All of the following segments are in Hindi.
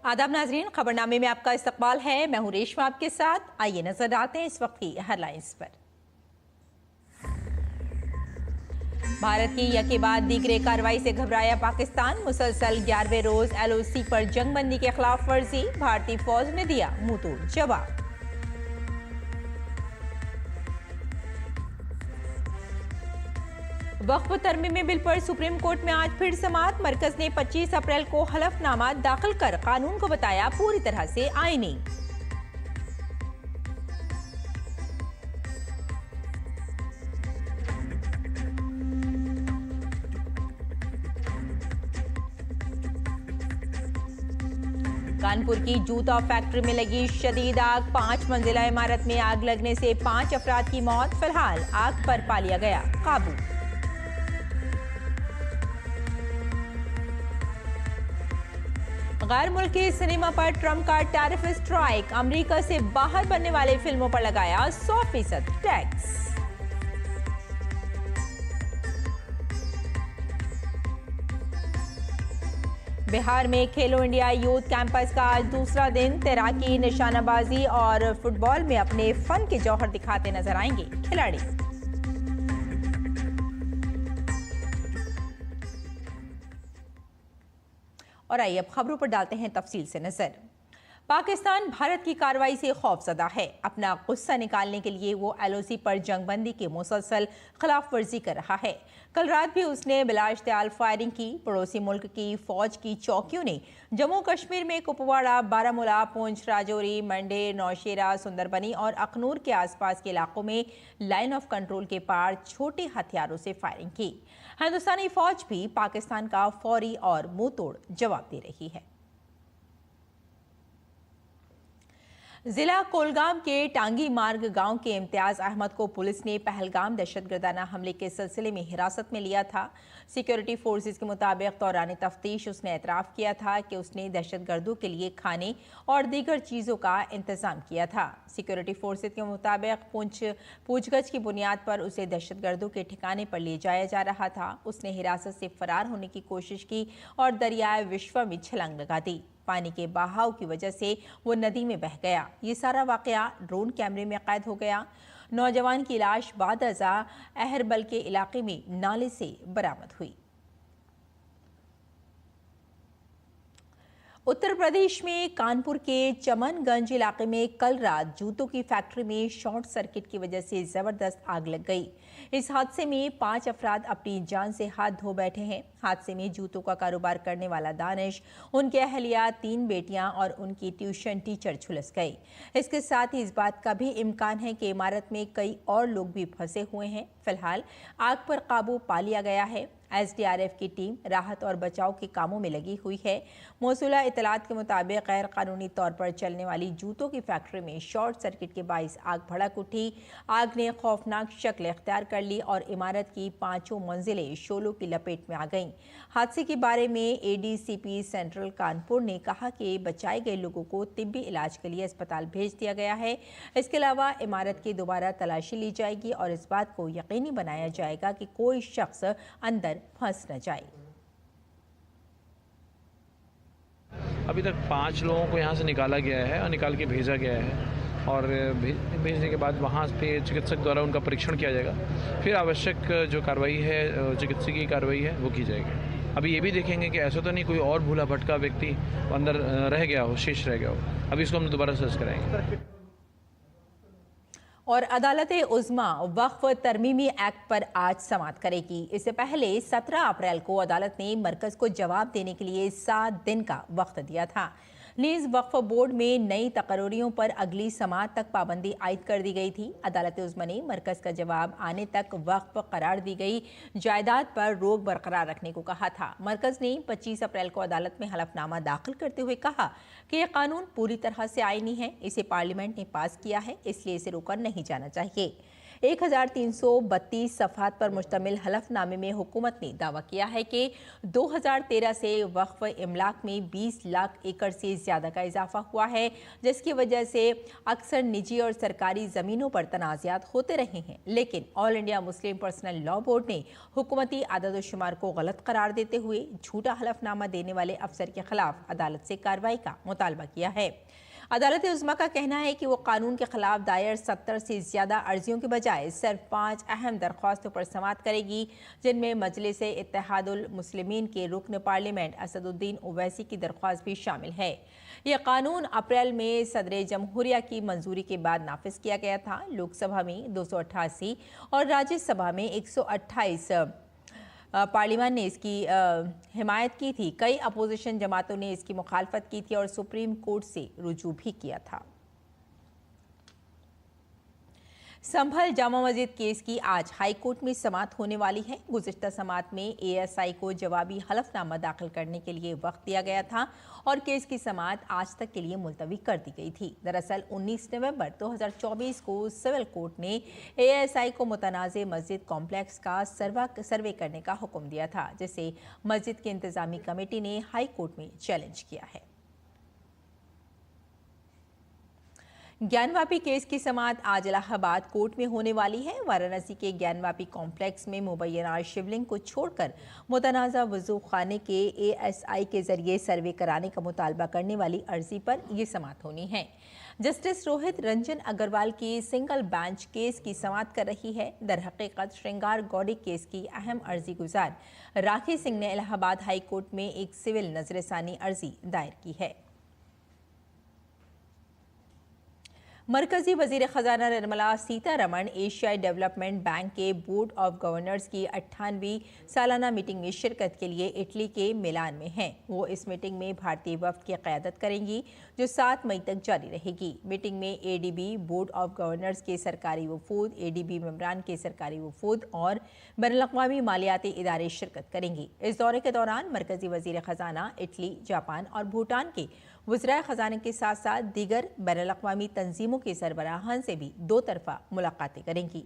आदाब नाजरीन, खबरनामे में आपका इस्तकबाल है। मैं हूं रेशमा आपके साथ। आइए नजर डालते हैं इस वक्त की हेडलाइंस पर। भारत की यके बाद दीगरे कार्रवाई से घबराया पाकिस्तान। मुसलसल 11वें रोज LOC पर जंगबंदी के खिलाफ वर्जी। भारतीय फौज ने दिया मुंहतोड़ जवाब। वक्फ तरमीमी बिल पर सुप्रीम कोर्ट में आज फिर समाअत। मरकज ने 25 अप्रैल को हलफनामा दाखिल कर कानून को बताया पूरी तरह से आईनी। कानपुर की जूता फैक्ट्री में लगी शदीद आग। 5 मंजिला इमारत में आग लगने से 5 अफराद की मौत। फिलहाल आग पर पा लिया गया काबू। गैर मुल्की सिनेमा पर ट्रंप का टैरिफ स्ट्राइक। अमेरिका से बाहर बनने वाले फिल्मों पर लगाया 100% टैक्स। बिहार में खेलो इंडिया यूथ कैंपस का आज दूसरा दिन। तैराकी, निशानाबाजी और फुटबॉल में अपने फन के जौहर दिखाते नजर आएंगे खिलाड़ी। और आइए अब खबरों पर डालते हैं तफसील से नजर। पाकिस्तान भारत की कार्रवाई से खौफजदा है। अपना गुस्सा निकालने के लिए वो LOC पर जंगबंदी की मुसलसल खिलाफ वर्जी कर रहा है। कल रात भी उसने बिलाश्तियाल फायरिंग की। पड़ोसी मुल्क की फौज की चौकियों ने जम्मू कश्मीर में कुपवाड़ा, बारामूला, पूंछ, राजौरी, मंडेर, नौशेरा, सुंदरबनी और अखनूर के आसपास के इलाकों में लाइन ऑफ कंट्रोल के पार छोटे हथियारों से फायरिंग की। हिंदुस्तानी फौज भी पाकिस्तान का फौरी और मुंहतोड़ जवाब दे रही है। जिला कोलगाम के टांगी मार्ग गांव के इम्तियाज अहमद को पुलिस ने पहलगाम दहशतगर्दाना हमले के सिलसिले में हिरासत में लिया था। सिक्योरिटी फोर्सेस के मुताबिक दौरान तफ्तीश उसने एतराफ़ किया था कि उसने दहशतगर्दों के लिए खाने और दीगर चीज़ों का इंतजाम किया था। सिक्योरिटी फोर्सेस के मुताबिक पूछगछ की बुनियाद पर उसे दहशतगर्दों के ठिकाने पर ले जाया जा रहा था। उसने हिरासत से फरार होने की कोशिश की और दरियाए विश्वा में छलांग लगा दी। पानी के बहाव की वजह से वो नदी में बह गया। ये सारा वाकया ड्रोन कैमरे में कैद हो गया। नौजवान की लाश बादअज़ा अहरबल के इलाके में नाले से बरामद हुई। उत्तर प्रदेश में कानपुर के चमनगंज इलाके में कल रात जूतों की फैक्ट्री में शॉर्ट सर्किट की वजह से जबरदस्त आग लग गई। इस हादसे में 5 अफराद अपनी जान से हाथ धो बैठे हैं। हादसे में जूतों का कारोबार करने वाला दानिश, उनके अहलिया, 3 बेटियां और उनकी ट्यूशन टीचर झुलस गई। इसके साथ ही इस बात का भी इम्कान है कि इमारत में कई और लोग भी फंसे हुए हैं। फिलहाल आग पर काबू पा लिया गया है। SDRF की टीम राहत और बचाव के कामों में लगी हुई है। मौसूला इतलात के मुताबिक गैर कानूनी तौर पर चलने वाली जूतों की फैक्ट्री में शॉर्ट सर्किट के बाइस आग भड़क उठी। आग ने खौफनाक शक्ल इख्तियार कर ली और इमारत की 5 मंजिलें शोलों की लपेट में आ गईं। हादसे के बारे में ADCP सेंट्रल कानपुर ने कहा कि बचाए गए लोगों को तिब्बी इलाज के लिए अस्पताल भेज दिया गया है। इसके अलावा इमारत की दोबारा तलाशी ली जाएगी और इस बात को यकीनी बनाया जाएगा कि कोई शख्स अंदर फंस न जाए। अभी तक 5 लोगों को यहाँ से निकाला गया है और निकाल के भेजा गया है और भेजने के बाद वहाँ पे चिकित्सक द्वारा उनका परीक्षण किया जाएगा। फिर आवश्यक जो कार्रवाई है, चिकित्सकीय कार्रवाई है, वो की जाएगी। अभी ये भी देखेंगे कि ऐसा तो नहीं कोई और भूला भटका व्यक्ति अंदर रह गया हो, शेष रह गया हो। अभी इसको हम दोबारा सर्च कराएंगे। और अदालत उज़्मा वक्फ तरमीमी एक्ट पर आज समाअत करेगी। इससे पहले 17 अप्रैल को अदालत ने मरकज को जवाब देने के लिए 7 दिन का वक्त दिया था। नीज़ वक्फ बोर्ड में नई तकरीरों पर अगली समाअत तक पाबंदी आयद कर दी गई थी। अदालत उज़्मा ने मरकज का जवाब आने तक वक्फ करार दी गई जायदाद पर रोक बरकरार रखने को कहा था। मरकज ने 25 अप्रैल को अदालत में हलफनामा दाखिल करते हुए कहा कि यह कानून पूरी तरह से आईनी है। इसे पार्लियामेंट ने पास किया है, इसलिए इसे रोका नहीं जाना चाहिए। 1332 सफ़हात पर मुश्तमिल हलफनामे में हुकूमत ने दावा किया है कि 2013 से वक्फ इमलाक में 20 लाख एकड़ से ज़्यादा का इजाफा हुआ है, जिसकी वजह से अक्सर निजी और सरकारी ज़मीनों पर तनाज़ात होते रहे हैं। लेकिन all India Muslim personal law board ने हुकूमती आदद शुमार को गलत करार देते हुए झूठा हलफनामा देने वाले अफसर के खिलाफ अदालत से कार्रवाई का मुतालबा किया है। अदालत उज़्मा का कहना है कि वो कानून के खिलाफ दायर 70 से ज़्यादा अर्जियों के बजाय सिर्फ 5 अहम दरख्वास्तों पर समाअत करेगी, जिनमें मजलिस इत्तेहादुल मुस्लिमीन के रुकन पार्लियामेंट असदुद्दीन ओवैसी की दरख्वास्त भी शामिल है। यह कानून अप्रैल में सदर जमहूरिया की मंजूरी के बाद नाफिज किया गया था। लोकसभा में 288 और राज्यसभा में 128 पार्लियामान ने इसकी हिमायत की थी। कई अपोजिशन जमातों ने इसकी मुखालफत की थी और सुप्रीम कोर्ट से रुजू भी किया था। संभल जामा मस्जिद केस की आज हाई कोर्ट में समाअत होने वाली है। गुज़िश्ता समाअत में एएसआई को जवाबी हलफनामा दाखिल करने के लिए वक्त दिया गया था और केस की समाअत आज तक के लिए मुलतवी कर दी गई थी। दरअसल 19 नवंबर 2024 को सिविल कोर्ट ने एएसआई को मुतनाज़ मस्जिद कॉम्प्लेक्स का सर्वे करने का हुक्म दिया था, जिसे मस्जिद की इंतजामी कमेटी ने हाई कोर्ट में चैलेंज किया है। ज्ञानवापी केस की समाअत आज इलाहाबाद कोर्ट में होने वाली है। वाराणसी के ज्ञानवापी कॉम्प्लेक्स में मुबैना शिवलिंग को छोड़कर मुतनाज़ा वज़ू खाने के एएसआई के जरिए सर्वे कराने का मुतालबा करने वाली अर्जी पर यह समाअत होनी है। जस्टिस रोहित रंजन अग्रवाल की सिंगल बेंच केस की समाअत कर रही है। दरहकीकत श्रृंगार गौरी केस की अहम अर्जी गुजार राखी सिंह ने इलाहाबाद हाई कोर्ट में एक सिविल नजरसानी अर्जी दायर की है। मरकजी वजीर खजाना निर्मला सीतारमण एशियाई डेवलपमेंट बैंक के बोर्ड ऑफ गवर्नर्स की 98वीं सालाना मीटिंग में शिरकत के लिए इटली के मिलान में हैं। वो इस मीटिंग में भारतीय वफ्द की क़यादत करेंगी, जो 7 मई तक जारी रहेगी। मीटिंग में एडीबी, बोर्ड ऑफ गवर्नर्स के सरकारी वफूद, एडीबी मेंबरान के सरकारी वफूद और बैनुल-अक़वामी मालियाती इदारे शिरकत करेंगी। इस दौरे के दौरान मरकजी वजीर खजाना इटली, जापान और भूटान के वज़राए ख़जाने के साथ साथ दीगर बैनुल-अक़वामी तंजीमों के सरबराहान से भी 2 तरफ़ा मुलाकातें करेंगी।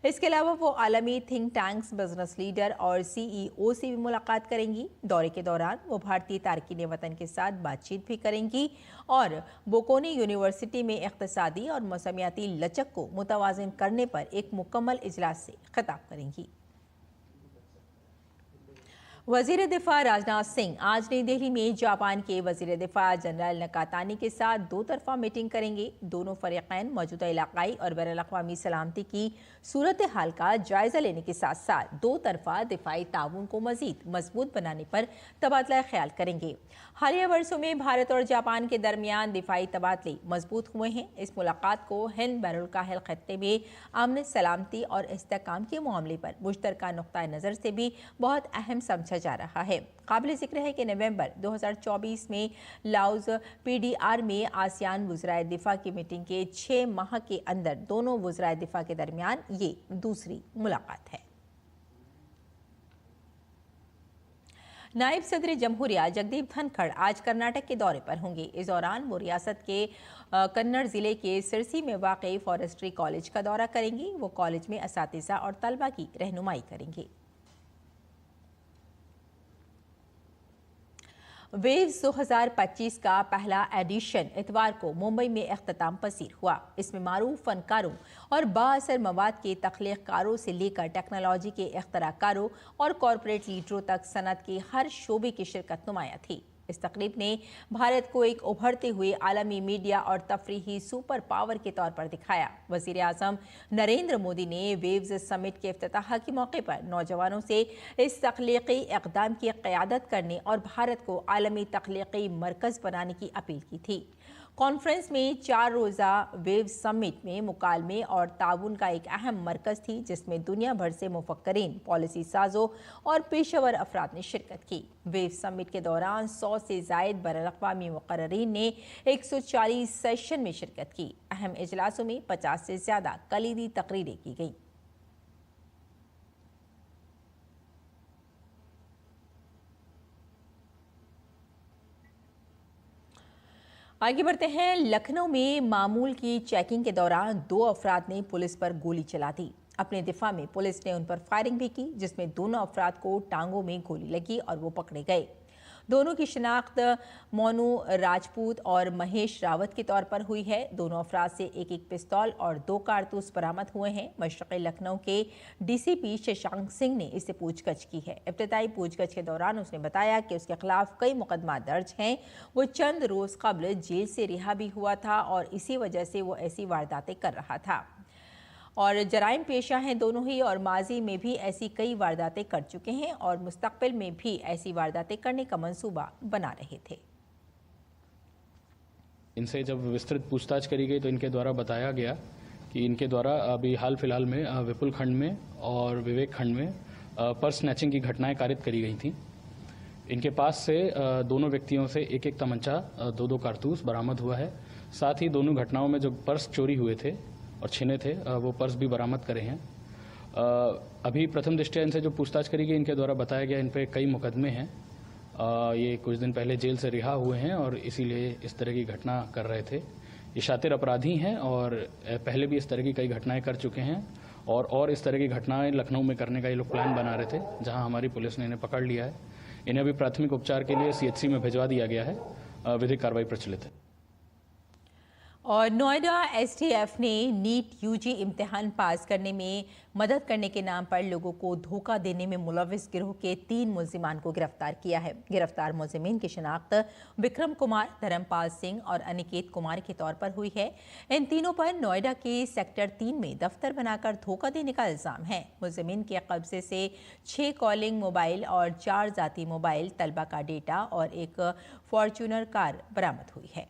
इसके अलावा वो आलमी थिंक टैंक्स, बिजनेस लीडर और सीईओ से भी मुलाकात करेंगी। दौरे के दौरान वो भारतीय तारकीन वतन के साथ बातचीत भी करेंगी और बोकोनी यूनिवर्सिटी में इक़्तिसादी और मौसमियाती लचक को मुतवाज़िन करने पर एक मुकम्मल इजलास से खिताब करेंगी। वज़ीर दिफा राजनाथ सिंह आज नई दिल्ली में जापान के वज़ीर दिफा जनरल नकातानी के साथ 2 तरफ़ा मीटिंग करेंगे। दोनों फ़रीक़ैन मौजूदा इलाक़ाई और बैनुल-अक़वामी सलामती की सूरत हाल का जायज़ा लेने के साथ साथ 2 तरफ़ा दिफाई ताउन को मज़ीद मजबूत बनाने पर तबादला ख्याल करेंगे। हालिया वर्षों में भारत और जापान के दरमियान दिफाई तबादले मजबूत हुए हैं। इस मुलाकात को हिंद बैनुल-काहिल ख़त्ते में अमन, सलामती और इस्तेहकाम के मामले पर मुश्तरका नुक़्ता नज़र से भी बहुत अहम समझा जा रहा है। काबिल ज़िक्र है कि नवंबर 2024 में लाओस पीडीआर में आसियान वज़राए दिफा की मीटिंग के 6 माह के अंदर दोनों वज़राए दिफा के दरमियान ये दूसरी मुलाकात है। नायब सदर जमहूरिया जगदीप धनखड़ आज कर्नाटक के दौरे पर होंगे। इस दौरान वो रियासत के कन्नड़ जिले के सिरसी में वाक़ई फॉरेस्ट्री कॉलेज का दौरा करेंगी। वो कॉलेज में असातिज़ा और तलबा की रहनुमाई करेंगे। वेव्स 2025 का पहला एडिशन इतवार को मुंबई में इख्तिताम पसीर हुआ। इसमें मारूफ फनकारों और बाअसर मवाद के तख्लीक़कारों से लेकर टेक्नोलॉजी के इख्तराकारों और कॉरपोरेट लीडरों तक सनत के हर शोबे की शिरकत नुमाया थी। इस तकरीब ने भारत को एक उभरते हुए आलमी मीडिया और तफरीही सुपर पावर के तौर पर दिखाया। वज़ीर आज़म नरेंद्र मोदी ने वेव्स समिट के इफ्तिताह के मौके पर नौजवानों से इस तख्लीक़ी इक़दाम की क़यादत करने और भारत को आलमी तख्लीक़ी मरकज़ बनाने की अपील की थी। कॉन्फ्रेंस में 4 रोज़ा वेव समिट में मुकालमे और ताउन का एक अहम मरकज़ थी, जिसमें दुनिया भर से मुफक्करीन, पॉलिसी साजों और पेशेवर अफराद ने शिरकत की। वेव समिट के दौरान 100 से ज़ायद बैनुल-अक़वामी मुक़र्ररीन ने 140 सेशन में शिरकत की। अहम इजलासों में 50 से ज़्यादा कलीदी तकरीरें की गईं। आगे बढ़ते हैं। लखनऊ में मामूल की चेकिंग के दौरान 2 अफराद ने पुलिस पर गोली चला दी। अपने दिफा में पुलिस ने उन पर फायरिंग भी की, जिसमें दोनों अफराद को टांगों में गोली लगी और वो पकड़े गए। दोनों की शिनाख्त मोनू राजपूत और महेश रावत के तौर पर हुई है। दोनों अफराद से एक एक पिस्तौल और 2 कारतूस बरामद हुए हैं। मशरक़ी लखनऊ के डीसीपी शशांक सिंह ने इससे पूछताछ की है। इब्तदाई पूछताछ के दौरान उसने बताया कि उसके खिलाफ कई मुकदमा दर्ज हैं। वो चंद रोज कबल जेल से रिहा भी हुआ था और इसी वजह से वो ऐसी वारदातें कर रहा था और जराइम पेशा हैं दोनों ही, और माजी में भी ऐसी कई वारदातें कर चुके हैं और मुस्तकबिल में भी ऐसी वारदातें करने का मंसूबा बना रहे थे। इनसे जब विस्तृत पूछताछ करी गई तो इनके द्वारा बताया गया कि इनके द्वारा अभी हाल फिलहाल में विपुल खंड में और विवेक खंड में पर्स स्नैचिंग की घटनाएं कारित करी गई थीं। इनके पास से दोनों व्यक्तियों से एक एक तमंचा, 2-2 कारतूस बरामद हुआ है। साथ ही दोनों घटनाओं में जो पर्स चोरी हुए थे और छिने थे, वो पर्स भी बरामद करे हैं। अभी प्रथम दृष्टया इनसे जो पूछताछ करी गई, इनके द्वारा बताया गया इन पे कई मुकदमे हैं। ये कुछ दिन पहले जेल से रिहा हुए हैं और इसीलिए इस तरह की घटना कर रहे थे। ये शातिर अपराधी हैं और पहले भी इस तरह की कई घटनाएं कर चुके हैं और इस तरह की घटनाएं लखनऊ में करने का ये लोग प्लान बना रहे थे, जहां हमारी पुलिस ने इन्हें पकड़ लिया है। इन्हें अभी प्राथमिक उपचार के लिए CHC में भिजवा दिया गया है। विधिक कार्रवाई प्रचलित है। और नोएडा STF ने नीट UG इम्तिहान पास करने में मदद करने के नाम पर लोगों को धोखा देने में मुलविस गिरोह के 3 मुल्जिमान को गिरफ्तार किया है। गिरफ्तार मुल्जिमीन की शिनाख्त विक्रम कुमार, धर्मपाल सिंह और अनिकेत कुमार के तौर पर हुई है। इन तीनों पर नोएडा के सेक्टर 3 में दफ्तर बनाकर धोखा देने का इल्जाम है। मुल्जिमीन के कब्जे से 6 कॉलिंग मोबाइल और 4 जाती मोबाइल, तलबा का डेटा और एक फॉर्च्यूनर कार बरामद हुई है।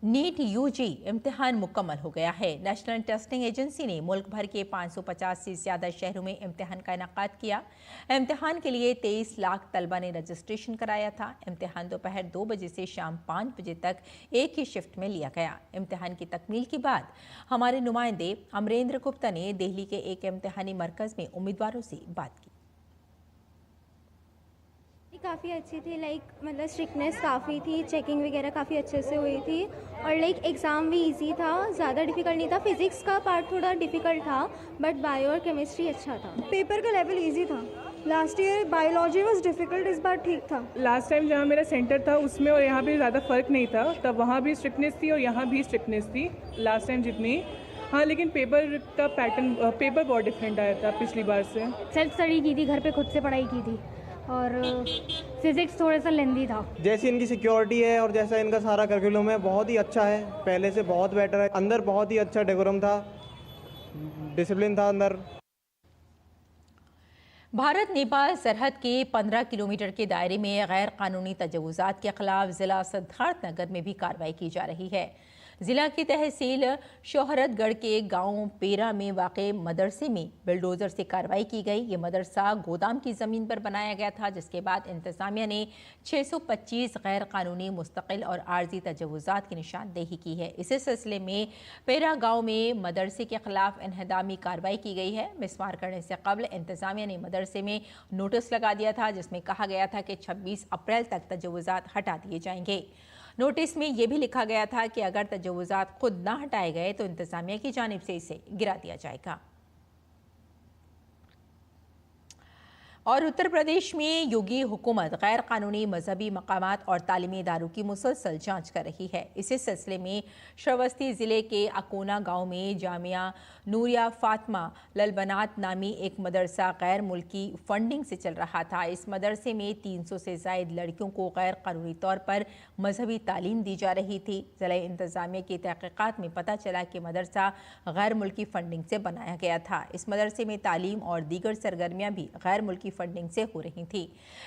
नीट UG इम्तिहान मुकम्मल हो गया है। नेशनल टेस्टिंग एजेंसी ने मुल्क भर के 550 से ज़्यादा शहरों में इम्तिहान का इनेकाद किया। इम्तिहान के लिए 23 लाख तलबा ने रजिस्ट्रेशन कराया था। इम्तिहान दोपहर 2 बजे से शाम 5 बजे तक एक ही शिफ्ट में लिया गया। इम्तिहान की तकमील के बाद हमारे नुमाइंदे अमरेंद्र गुप्ता ने दिल्ली के एक इम्तिहानी मरकज़ में उम्मीदवारों से बात की। काफ़ी अच्छी थी, मतलब स्ट्रिक्टनेस काफ़ी थी, चेकिंग वगैरह काफ़ी अच्छे से हुई थी और एग्ज़ाम भी इजी था, ज़्यादा डिफ़िकल्ट नहीं था। फिज़िक्स का पार्ट थोड़ा डिफ़िकल्ट था बट बायो और केमिस्ट्री अच्छा था। पेपर का लेवल इजी था। Last year biology was difficult, इस बार ठीक था। लास्ट टाइम जहाँ मेरा सेंटर था उसमें और यहाँ भी ज़्यादा फ़र्क नहीं था, तब वहाँ भी स्ट्रिक्टनेस थी और यहाँ भी स्ट्रिक्टनेस थी लास्ट टाइम जितनी। हाँ, लेकिन पेपर का पैटर्न पेपर बहुत डिफरेंट आया था पिछली बार से। सेल्फ स्टडी की थी, घर पे खुद से पढ़ाई की थी और फिज़िक्स थोड़ा सा लेंदी था। जैसी इनकी सिक्योरिटी है और जैसा इनका सारा करिकुलम है बहुत ही अच्छा है, पहले से बहुत बेटर है। अंदर बहुत ही अच्छा डेकोरम था, डिसिप्लिन था अंदर। भारत नेपाल सरहद के 15 किलोमीटर के दायरे में गैर कानूनी तजवुज़ात के खिलाफ जिला सिद्धार्थनगर में भी कार्रवाई की जा रही है। जिला की तहसील शोहरतगढ़ के गांव पेरा में वाक़े मदरसे में बिल्डोज़र से कार्रवाई की गई। ये मदरसा गोदाम की ज़मीन पर बनाया गया था, जिसके बाद इंतज़ामिया ने 625 गैर कानूनी मुस्तकिल और आर्जी तजवुज़ात की निशानदेही की है। इसी सिलसिले में पेरा गांव में मदरसे के खिलाफ इन्हदामी कार्रवाई की गई है। मिसमार करने से कबल इंतज़ामिया ने मदरसे में नोटिस लगा दिया था, जिसमें कहा गया था कि 26 अप्रैल तक तजवुज़ात हटा दिए जाएंगे। नोटिस में यह भी लिखा गया था कि अगर तजवुज़ात खुद ना हटाए गए तो इंतज़ामिया की जानिब से इसे गिरा दिया जाएगा। और उत्तर प्रदेश में योगी हुकूमत गैर कानूनी मजहबी मकामात और तालीमी इदारों की मुसलसल जांच कर रही है। इसी सिलसिले में श्रावस्ती ज़िले के अकोना गांव में जामिया नूरिया फातिमा ललबनात नामी एक मदरसा गैर मुल्की फंडिंग से चल रहा था। इस मदरसे में 300 से ज़ायद लड़कियों को गैर कानूनी तौर पर मजहबी तालीम दी जा रही थी। ज़िला इंतज़ामिया की तहक़ीक़ात में पता चला कि मदरसा गैर मुल्की फंडिंग से बनाया गया था। इस मदरसे में तालीम और दीगर सरगर्मियाँ भी गैर मुल्की फंडिंग से हो रही थी।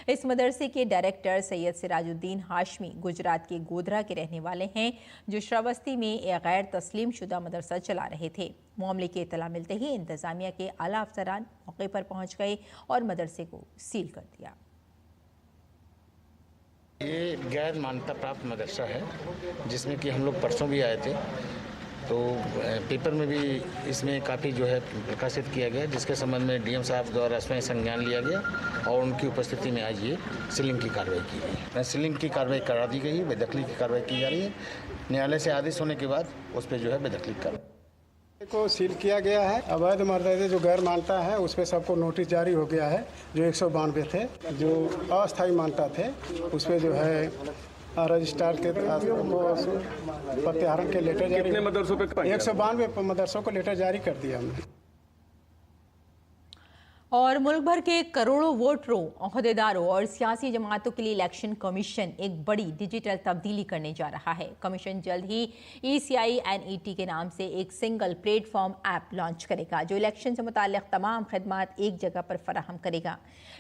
इस मदरसे के डायरेक्टर सैयद सिराजुद्दीन हाशमी गुजरात के गोधरा के रहने वाले हैं, जो श्रावस्ती में एक गैर तस्लीम शुदा मदरसा चला रहे थे। मामले की इत्तला मिलते ही इंतज़ामिया के आला अफसरान मौके पर पहुंच गए और मदरसे को सील कर दिया। ये गैर मान्यता प्राप्त मदरसा है, जिसमें कि हम लोग परसों भी आए थे। तो पेपर में भी इसमें काफ़ी जो है प्रकाशित किया गया, जिसके संबंध में डीएम साहब द्वारा स्वयं संज्ञान लिया गया और उनकी उपस्थिति में आज ये सीलिंग की कार्रवाई की गई। सीलिंग की कार्रवाई करा दी गई है, बेदखली की कार्रवाई की जा रही है। न्यायालय से आदेश होने के बाद उस पर जो है बेदखली कार्रवाई को सील किया गया है। अवैध मर्यादा जो गैर मानता है उस पर सबको नोटिस जारी हो गया है। जो 192 थे, जो अस्थायी मानता थे, उस पर जो है रजिस्ट्रार के प्रत्याहरण के लेटर जारी। कितने मदरसों पे? 192 मदरसों को लेटर जारी कर दिया हमने। और मुल्क भर के करोड़ों वोटरों, ओहदेदारों और सियासी जमातों के लिए इलेक्शन कमीशन एक बड़ी डिजिटल तब्दीली करने जा रहा है। कमीशन जल्द ही ECI-NET के नाम से एक सिंगल प्लेटफॉर्म ऐप लॉन्च करेगा, जो इलेक्शन से मुताल्लिक़ तमाम खदमात एक जगह पर फराहम करेगा।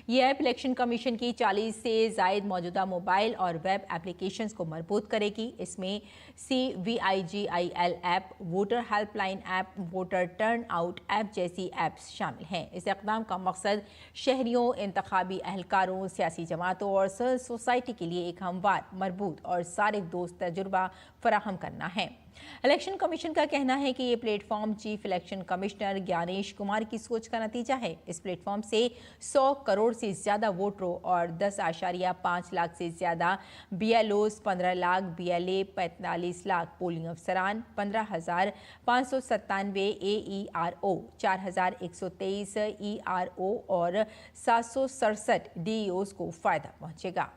ये ऐप इलेक्शन कमीशन की 40 से ज़ायद मौजूदा मोबाइल और वेब एप्लीकेशंस को मरबूत करेगी। इसमें CVIGIL app, voter helpline app, voter turn out app जैसी ऐप्स शामिल हैं। इस इक़दाम का मकसद शहरियों, इंतखाबी एहलकारों, सियासी जमातों और सिविल सोसाइटी के लिए एक हमवार, मरबूत और सारिफ दोस्त तजुर्बा फराहम करना है। इलेक्शन कमीशन का कहना है कि ये platform chief election commissioner Gyanesh Kumar की सोच का नतीजा है। इस प्लेटफॉर्म से 100 करोड़ से ज़्यादा वोटरों और 10.5 लाख से ज़्यादा BLOs, 15 lakh BLA, 45 lakh polling अफसरान, 15,597 AERO, 4,123 ERO और 767 DEOs को फ़ायदा पहुँचेगा।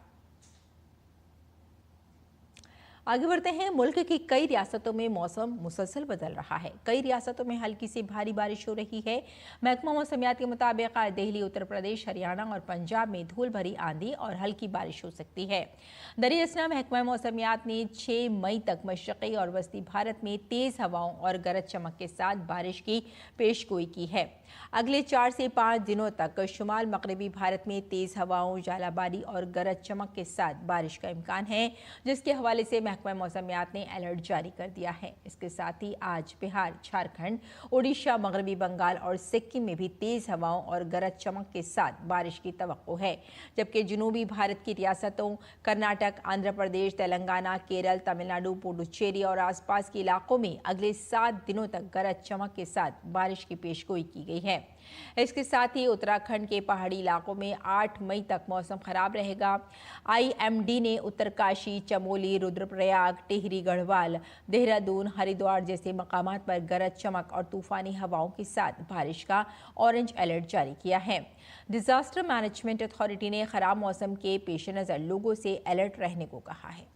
आगे बढ़ते हैं। मुल्क की कई रियासतों में मौसम मुसलसल बदल रहा है। कई रियासतों में हल्की से भारी बारिश हो रही है। महकमा मौसमियात के मुताबिक आज दिल्ली, उत्तर प्रदेश, हरियाणा और पंजाब में धूल भरी आंधी और हल्की बारिश हो सकती है। दरियासना महकमा मौसमियात ने 6 मई तक मशरक़ी और वस्ती भारत में तेज़ हवाओं और गरज चमक के साथ बारिश की पेशगोई की है। अगले 4 से 5 दिनों तक शुमाल मगरबी भारत में तेज़ हवाओं, जालाबारी और गरज चमक के साथ बारिश का इम्कान है, जिसके हवाले से महकमा मौसमियात ने अलर्ट जारी कर दिया है। इसके साथ ही आज बिहार, झारखंड, उड़ीसा, मगरबी बंगाल और सिक्किम में भी तेज़ हवाओं और गरज चमक के साथ बारिश की तवक्को है, जबकि जनूबी भारत की रियासतों कर्नाटक, आंध्र प्रदेश, तेलंगाना, केरल, तमिलनाडु, पुडुचेरी और आसपास के इलाकों में अगले 7 दिनों तक गरज चमक के साथ बारिश की पेशगोई की गई है। इसके साथ ही उत्तराखंड के पहाड़ी इलाकों में 8 मई तक मौसम खराब रहेगा। IMD ने उत्तरकाशी, चमोली, रुद्रप्रयाग, टिहरी, गढ़वाल, देहरादून, हरिद्वार जैसे मकामात पर गरज चमक और तूफानी हवाओं के साथ बारिश का ऑरेंज अलर्ट जारी किया है। डिजास्टर मैनेजमेंट अथॉरिटी ने खराब मौसम के पेश नज़र लोगों से अलर्ट रहने को कहा है।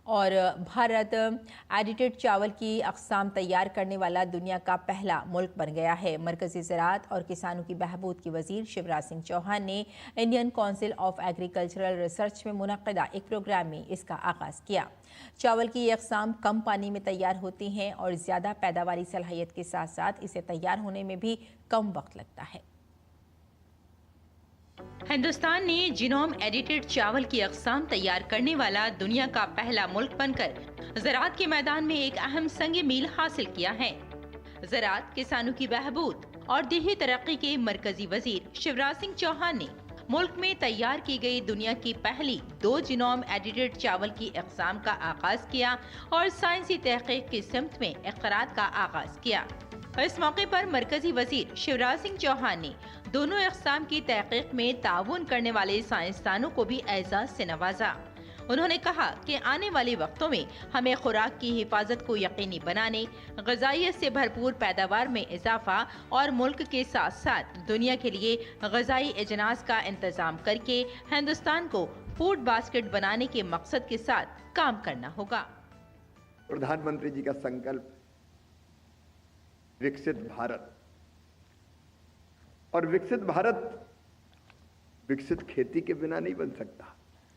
और भारत एडिटेड चावल की अक़साम तैयार करने वाला दुनिया का पहला मुल्क बन गया है। मरकज़ी ज़राअत और किसानों की बहबूद के वज़ीर शिवराज सिंह चौहान ने Indian council of agricultural research में मुनक़िदा एक प्रोग्राम में इसका आगाज़ किया। चावल की ये अक़साम कम पानी में तैयार होती हैं और ज़्यादा पैदावारी सलाहियत के साथ साथ इसे तैयार होने में भी कम वक्त लगता है। हिंदुस्तान ने जीनोम एडिटेड चावल की अक़साम तैयार करने वाला दुनिया का पहला मुल्क बनकर ज़राअत के मैदान में एक अहम संग मील हासिल किया है। ज़राअत, किसानों की बहबूद और देही तरक्की के मरकजी वजीर शिवराज सिंह चौहान ने मुल्क में तैयार की गई दुनिया की पहली 2 जीनोम एडिटेड चावल की अक़साम का आगाज किया और साइंसी तहक़ीक़ की सिमत में इक़रार का आगाज किया। इस मौके पर मरकजी वजीर शिवराज सिंह चौहान ने दोनों अक़साम की तहक़ीक़ में ताउन करने वाले साइंसदानों को भी एजाज़ से नवाजा। उन्होंने कहा कि आने वाले वक्तों में हमें खुराक की हिफाजत को यकीनी बनाने, ग़िज़ाइयत से भरपूर पैदावार में इजाफा और मुल्क के साथ साथ दुनिया के लिए ग़िज़ाई अजनास का इंतज़ाम करके हिंदुस्तान को फूड बास्केट बनाने के मकसद के साथ काम करना होगा। प्रधानमंत्री जी का संकल्प विकसित भारत, और विकसित भारत विकसित खेती के बिना नहीं बन सकता,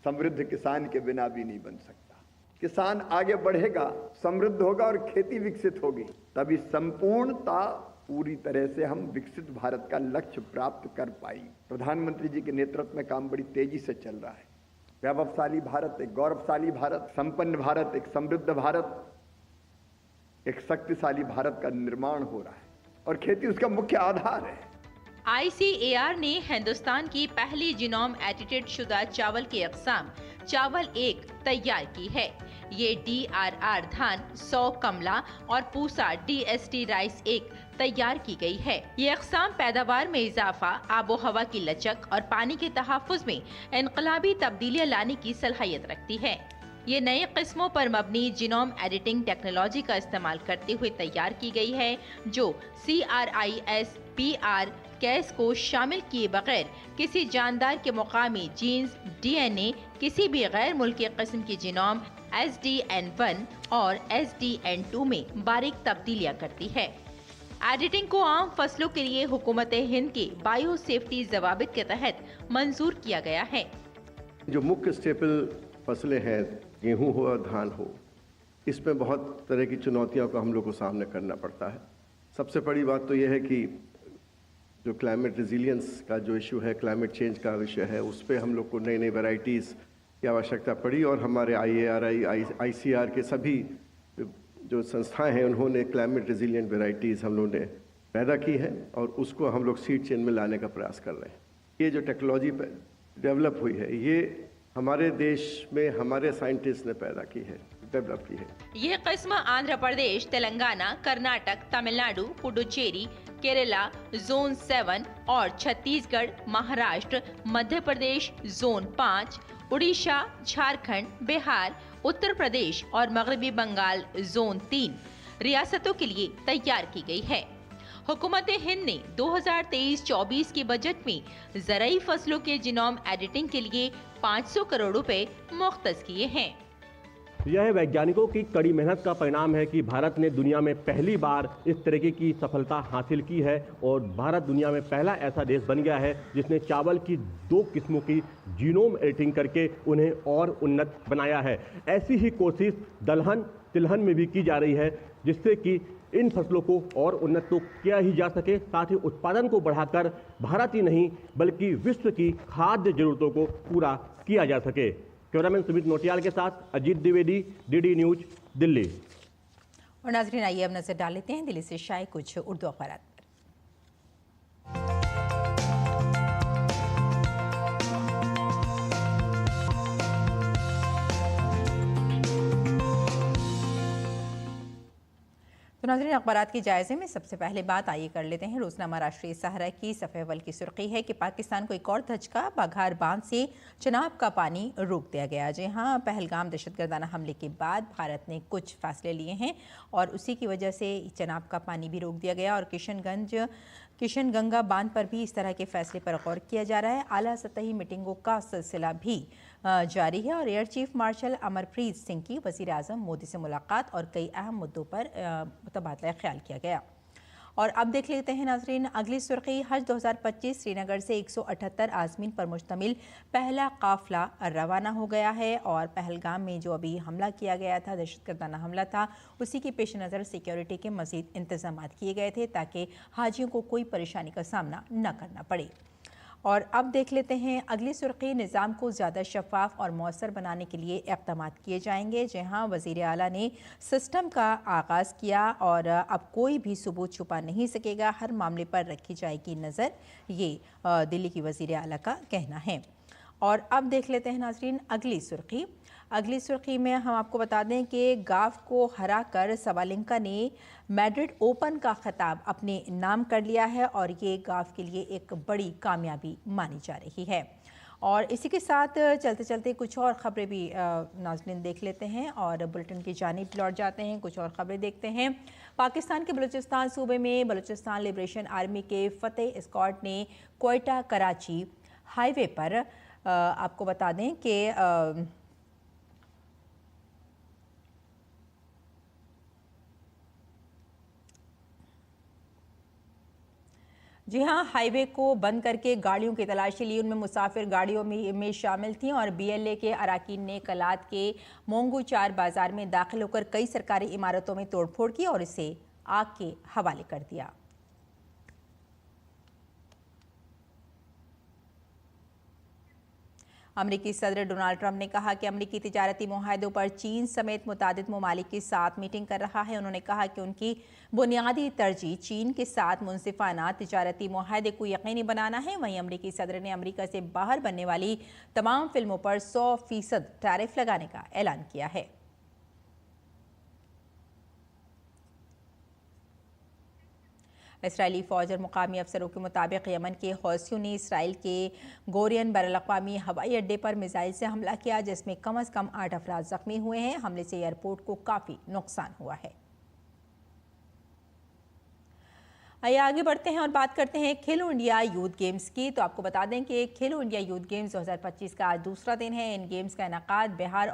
समृद्ध किसान के बिना भी नहीं बन सकता। किसान आगे बढ़ेगा, समृद्ध होगा और खेती विकसित होगी, तभी संपूर्णता पूरी तरह से हम विकसित भारत का लक्ष्य प्राप्त कर पाएंगे। प्रधानमंत्री जी के नेतृत्व में काम बड़ी तेजी से चल रहा है। वैभवशाली भारत, एक गौरवशाली भारत, संपन्न भारत, एक समृद्ध भारत, एक शक्तिशाली भारत का निर्माण हो रहा है और खेती उसका मुख्य आधार है। ICAR ने हिंदुस्तान की पहली जीनोम एडिटेड शुदा चावल की अक़साम चावल 1 तैयार की है। ये DRR धान 100 कमला और पूसा DST राइस 1 तैयार की गई है। ये अक़साम पैदावार में इजाफा, आबो हवा की लचक और पानी के तहफ़्फ़ुज़ में इनक़लाबी तब्दीलियाँ लाने की सलाहियत रखती है। ये नए किस्मों पर मबनी जीनोम एडिटिंग टेक्नोलॉजी का इस्तेमाल करते हुए तैयार की गई है, जो CRISPR कैस को शामिल किए बगैर किसी जानदार के मुकामी जीन्स, DNA, किसी भी गैर मुल्की किस्म की जीनोम SDN1 और SDN2 में बारीक तब्दीलियाँ करती है। एडिटिंग को आम फसलों के लिए हुकूमत हिंद के बायो सेफ्टी ज़वाबित के तहत मंजूर किया गया है। जो मुख्य स्टेपल फसलें हैं, गेहूं हो और धान हो, इसमें बहुत तरह की चुनौतियों का हम लोग को सामना करना पड़ता है। सबसे बड़ी बात तो यह है कि जो क्लाइमेट रेजिलियंस का जो इशू है, क्लाइमेट चेंज का विषय है, उस पर हम लोग को नई नई वैरायटीज़ की आवश्यकता पड़ी और हमारे IARI, ICR के सभी जो संस्थाएं हैं, उन्होंने क्लाइमेट रेजिलियंट वैरायटीज़ हम लोगों ने पैदा की हैं और उसको हम लोग सीड चेन में लाने का प्रयास कर रहे हैं। ये जो टेक्नोलॉजी डेवलप हुई है, ये हमारे देश में हमारे साइंटिस्ट ने पैदा की है, डेवलप की है। ये किस्म आंध्र प्रदेश, तेलंगाना, कर्नाटक, तमिलनाडु, पुडुचेरी, केरला जोन 7 और छत्तीसगढ़, महाराष्ट्र, मध्य प्रदेश जोन 5, उड़ीसा, झारखंड, बिहार, उत्तर प्रदेश और मगरबी बंगाल जोन 3 रियासतों के लिए तैयार की गई है। हुकूमत हिंद ने 2023-24 के बजट में ज़राई फसलों के जीनोम एडिटिंग के लिए 500 करोड़ रुपए मुख्तस किए हैं। यह वैज्ञानिकों की कड़ी मेहनत का परिणाम है कि भारत ने दुनिया में पहली बार इस तरीके की सफलता हासिल की है और भारत दुनिया में पहला ऐसा देश बन गया है जिसने चावल की 2 किस्मों की जीनोम एडिटिंग करके उन्हें और उन्नत बनाया है। ऐसी ही कोशिश दलहन तिलहन में भी की जा रही है, जिससे कि इन फसलों को और उन्नत तो किया ही जा सके, साथ ही उत्पादन को बढ़ाकर भारत ही नहीं बल्कि विश्व की खाद्य जरूरतों को पूरा किया जा सके। कैमरामैन सुमित नोटियाल के साथ अजीत द्विवेदी, DD न्यूज, दिल्ली। और नाज़रीन, आइए अब नजर डाल लेते हैं दिल्ली से शाये कुछ उर्दू अखबार। तो नाज़रीन, अखबारात के जायजे में सबसे पहले बात आइए कर लेते हैं रोजनामा राष्ट्रीय सहारा की सफ़े अव्वल की सुर्खी है कि पाकिस्तान को एक और धचका, बाघार बांध से चनाब का पानी रोक दिया गया। जी हाँ, पहलगाम दहशतगर्दाना हमले के बाद भारत ने कुछ फैसले लिए हैं और उसी की वजह से चनाब का पानी भी रोक दिया गया और किशनगंगा बांध पर भी इस तरह के फैसले पर गौर किया जा रहा है। आला सतही मीटिंगों का सिलसिला भी जारी है और air chief marshal Amarpreet Singh की वज़ीर आज़म मोदी से मुलाकात और कई अहम मुद्दों पर तबादला ख्याल किया गया। और अब देख लेते हैं नाजरीन अगली सुर्खी। हज 2025 श्रीनगर से 178 आज़मीन पर मुश्तमिल पहला काफिला रवाना हो गया है और पहलगाम में जो अभी हमला किया गया था, दहशतगर्दाना हमला था, उसी के पेश नज़र सिक्योरिटी के मज़ीद इंतजाम किए गए थे ताकि हाजियों को कोई परेशानी का सामना न करना पड़े। और अब देख लेते हैं अगली सुर्खी। निज़ाम को ज़्यादा शफाफ और मौसर बनाने के लिए इक़दाम किए जाएंगे। जहां वज़ीर आला ने सिस्टम का आगाज़ किया और अब कोई भी सबूत छुपा नहीं सकेगा, हर मामले पर रखी जाएगी नज़र, ये दिल्ली की वज़ीर आला का कहना है। और अब देख लेते हैं नाजरीन अगली सुर्खी। अगली सुर्खी में हम आपको बता दें कि गाफ को हराकर सवालिंका ने मैड्रिड ओपन का खिताब अपने नाम कर लिया है और ये गाफ के लिए एक बड़ी कामयाबी मानी जा रही है। और इसी के साथ चलते चलते कुछ और ख़बरें भी नाज़रीन देख लेते हैं और बुलेटिन की जानिब लौट जाते हैं। कुछ और ख़बरें देखते हैं। पाकिस्तान के बलूचिस्तान सूबे में बलूचिस्तान लिबरेशन आर्मी के फतेह स्क्वाड ने क्वेटा कराची हाईवे पर आपको बता दें कि जी हाँ, हाईवे को बंद करके गाड़ियों की तलाशी ली। उनमें मुसाफिर गाड़ियों में शामिल थीं और BLA के अराकीन ने कलात के मोंगू 4 बाजार में दाखिल होकर कई सरकारी इमारतों में तोड़फोड़ की और इसे आग के हवाले कर दिया। अमरीकी सदर डोनाल्ड ट्रंप ने कहा कि अमरीकी तिजारती मुआहदों पर चीन समेत मुतादिद ममालिक के साथ मीटिंग कर रहा है। उन्होंने कहा कि उनकी बुनियादी तरजीह चीन के साथ मुनसिफाना तिजारती मुआहदे को यकीनी बनाना है। वहीं अमरीकी सदर ने अमरीका से बाहर बनने वाली तमाम फिल्मों पर 100% टैरिफ लगाने का ऐलान किया है। इसराइली फ़ौज और मुकामी अफसरों के मुताबिक यमन के हौसियों ने इसराइल के गोरियन बैनुल-अक़वामी हवाई अड्डे पर मिसाइल से हमला किया, जिसमें कम से कम 8 अफराद ज़ख्मी हुए हैं। हमले से एयरपोर्ट को काफ़ी नुकसान हुआ है। आइए आगे बढ़ते हैं और बात करते हैं खेलो इंडिया यूथ गेम्स की। तो आपको बता दें कि खेलो इंडिया यूथ गेम्स 2025 का आज दूसरा दिन है। इन गेम्स का इनेकाद बिहार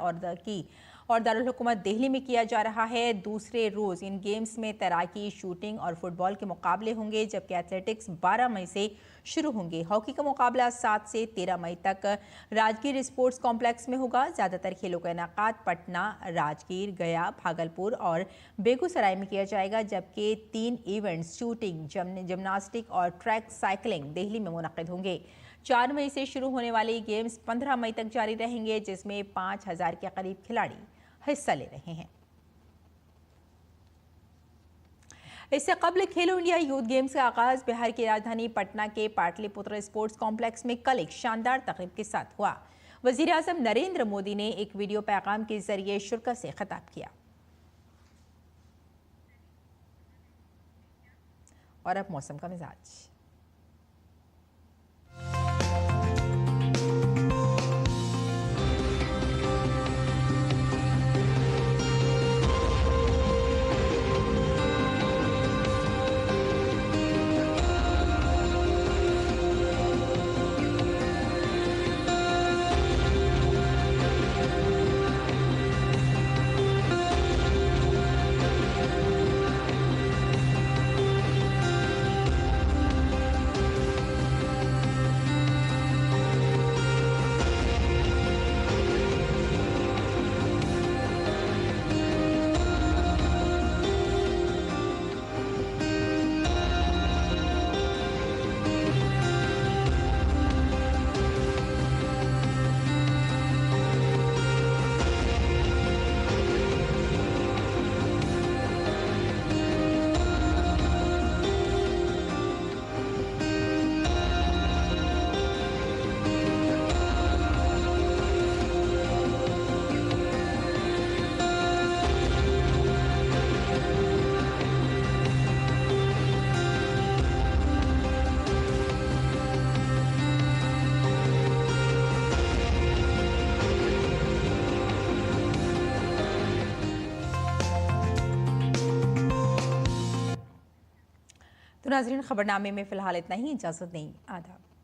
और दारुल हुकूमत दिल्ली में किया जा रहा है। दूसरे रोज़ इन गेम्स में तैराकी, शूटिंग और फुटबॉल के मुकाबले होंगे, जबकि एथलेटिक्स 12 मई से शुरू होंगे। हॉकी का मुकाबला 7 से 13 मई तक राजगीर स्पोर्ट्स कॉम्प्लेक्स में होगा। ज़्यादातर खेलों का इनेकाद पटना, राजगीर, गया, भागलपुर और बेगूसराय में किया जाएगा, जबकि 3 इवेंट्स शूटिंग, जिम्नास्टिक और ट्रैक साइकिलिंग दिल्ली में मुनक्किद होंगे। 4 मई से शुरू होने वाले गेम्स 15 मई तक जारी रहेंगे, जिसमें 5000 के करीब खिलाड़ी हिस्सा ले रहे हैं। इससे कबल खेलो इंडिया यूथ गेम्स का आगाज बिहार की राजधानी पटना के पाटलिपुत्र स्पोर्ट्स कॉम्प्लेक्स में कल एक शानदार तकरीब के साथ हुआ। वजीर आज़म नरेंद्र मोदी ने एक वीडियो पैगाम के जरिए शुरका से खिताब किया। और अब मौसम का मिजाज। तो नाज़रीन, खबरनामे में फ़िलहाल इतना ही। इजाज़त नहीं, आदाब।